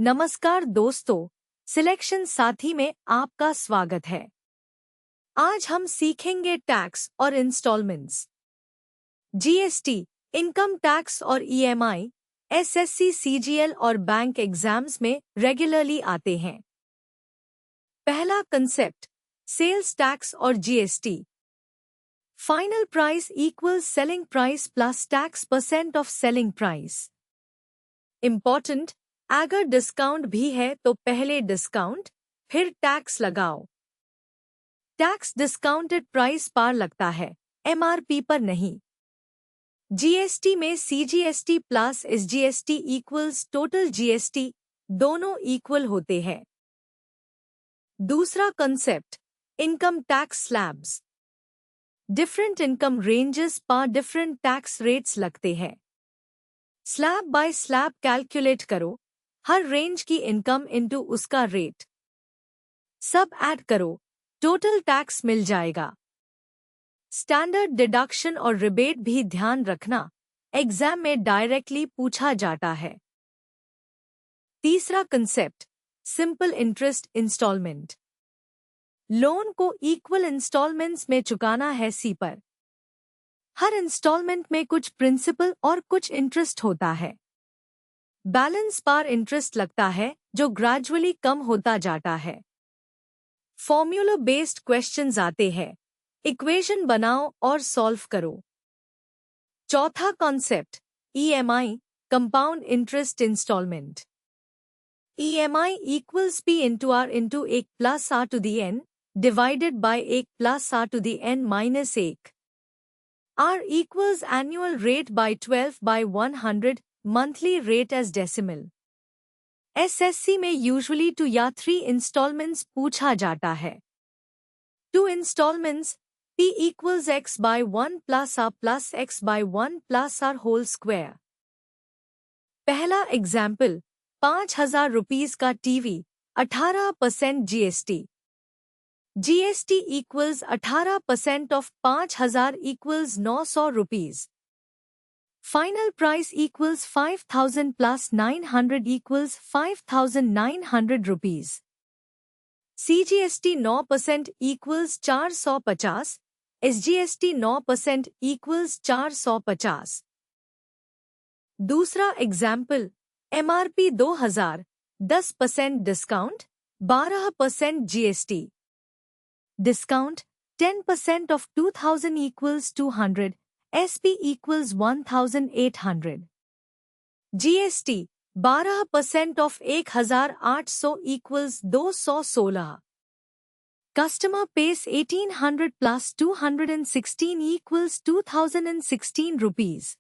नमस्कार दोस्तों, सिलेक्शन साथी में आपका स्वागत है। आज हम सीखेंगे टैक्स और इंस्टॉलमेंट्स। जीएसटी, इनकम टैक्स और ईएमआई, एसएससी, सीजीएल और बैंक एग्जाम्स में रेगुलरली आते हैं। पहला कंसेप्ट, सेल्स टैक्स और GST. Final price equals selling price plus tax percent of selling price. Important, अगर डिस्काउंट भी है तो पहले डिस्काउंट फिर टैक्स लगाओ। टैक्स डिस्काउंटेड प्राइस पर लगता है, एमआरपी पर नहीं। जीएसटी में CGST plus SGST equals total GST, दोनों इक्वल होते हैं। दूसरा concept, income tax slabs. Different income ranges पर डिफरेंट टैक्स रेट्स लगते हैं। स्लैब बाय स्लैब कैलकुलेट करो, हर रेंज की इनकम इनटू उसका रेट। सब ऐड करो, टोटल टैक्स मिल जाएगा। स्टैंडर्ड डिडक्शन और रिबेट भी ध्यान रखना, एग्जाम में डायरेक्टली पूछा जाता है। तीसरा concept, simple interest instalment. Loan को इक्वल इंस्टॉलमेंट्स में चुकाना है सी पर। हर इंस्टॉलमेंट में कुछ प्रिंसिपल और कुछ इंटरेस्ट होता है। बैलेंस पर इंटरेस्ट लगता है जो ग्रेजुअली कम होता जाता है। फॉर्मूला बेस्ड क्वेश्चंस आते हैं, इक्वेशन बनाओ और सॉल्व करो। चौथा concept, EMI, compound interest instalment. EMI equals P into R into 1 plus R to the N divided by 1 plus R to the N minus 1। R equals annual rate by 12 by 100, monthly rate as decimal. SSC में usually 2 या 3 instalments पूछा जाता है। 2 instalments, P equals x by 1 plus r plus x by 1 plus r whole square। पहला example, 5,000 rupees का TV, 18% GST. GST equals 18% of 5,000 equals 900 rupees. Final price equals 5,000 plus 900 equals 5,900 rupees. CGST 9% equals 450, SGST 9% equals 450। दूसरा example, MRP 2,000, 10% discount, 12% GST. Discount 10% of 2,000 equals 200, SP equals 1,800। GST 12% of 1,800 equals 216। Customer pays 1,800 plus 216 equals 2,016 rupees.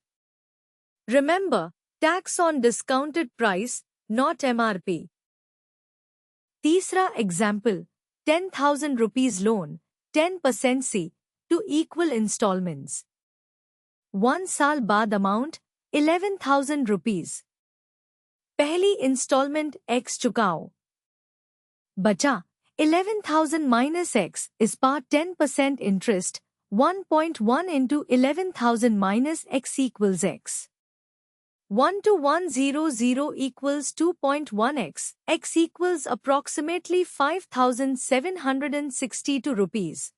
Remember, tax on discounted price, not MRP. तीसरा example, 10,000 rupees loan, 10% C, to equal installments. 1 साल बाद amount, 11,000 rupees. पहली installment X चुकाओ। बचा 11,000 minus x is part 10% interest, 1.1 into 11,000 minus x equals x. 1 to 100 equals 2.1x, x equals approximately 5,762 rupees.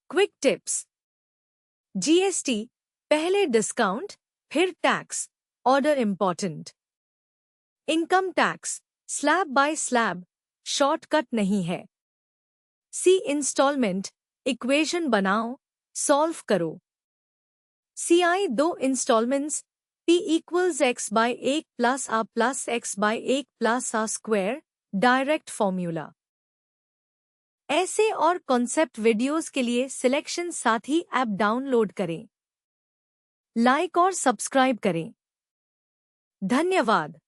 Quick tips. GST, पहले discount, फिर tax, order important. Income tax, slab by slab, shortcut नहीं है। C instalment, equation बनाओ, solve करो। CI 2 instalments, P equals x by 1 plus R plus x by 1 plus R square, direct formula. ऐसे और concept videos के लिए selection Saathi app download करें। Like और सब्सक्राइब करें। धन्यवाद।